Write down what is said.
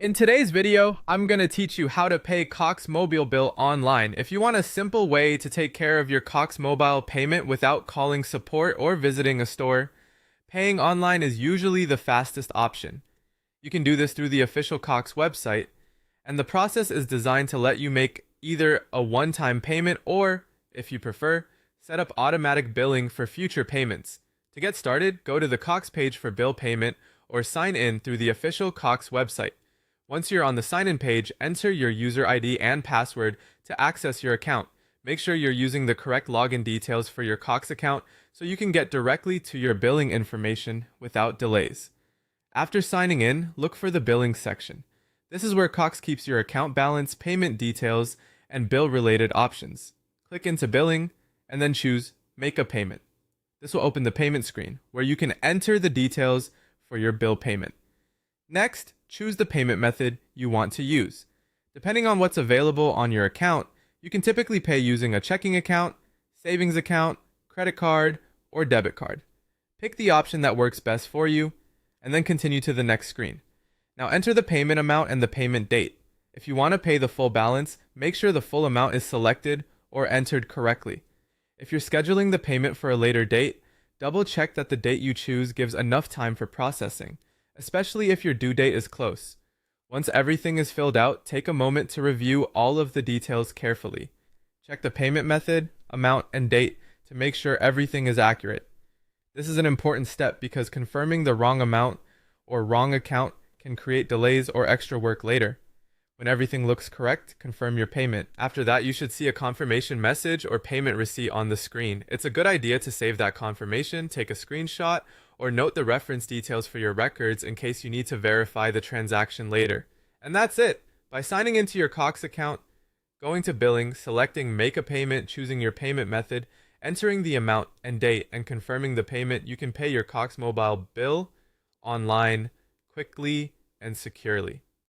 In today's video, I'm going to teach you how to pay Cox Mobile bill online. If you want a simple way to take care of your Cox Mobile payment without calling support or visiting a store, paying online is usually the fastest option. You can do this through the official Cox website, and the process is designed to let you make either a one-time payment or, if you prefer, set up automatic billing for future payments. To get started, go to the Cox page for bill payment or sign in through the official Cox website. Once you're on the sign-in page, enter your user ID and password to access your account. Make sure you're using the correct login details for your Cox account so you can get directly to your billing information without delays. After signing in, look for the billing section. This is where Cox keeps your account balance, payment details, and bill-related options. Click into billing and then choose Make a Payment. This will open the payment screen where you can enter the details for your bill payment. Next, choose the payment method you want to use. Depending on what's available on your account, you can typically pay using a checking account, savings account, credit card, or debit card. Pick the option that works best for you, and then continue to the next screen. Now enter the payment amount and the payment date. If you want to pay the full balance, make sure the full amount is selected or entered correctly. If you're scheduling the payment for a later date, double check that the date you choose gives enough time for processing, especially if your due date is close. Once everything is filled out, take a moment to review all of the details carefully. Check the payment method, amount, and date to make sure everything is accurate. This is an important step because confirming the wrong amount or wrong account can create delays or extra work later. When everything looks correct, confirm your payment. After that, you should see a confirmation message or payment receipt on the screen. It's a good idea to save that confirmation, take a screenshot, or note the reference details for your records in case you need to verify the transaction later. And that's it. By signing into your Cox account, going to billing, selecting Make a Payment, choosing your payment method, entering the amount and date, and confirming the payment, you can pay your Cox Mobile bill online quickly and securely.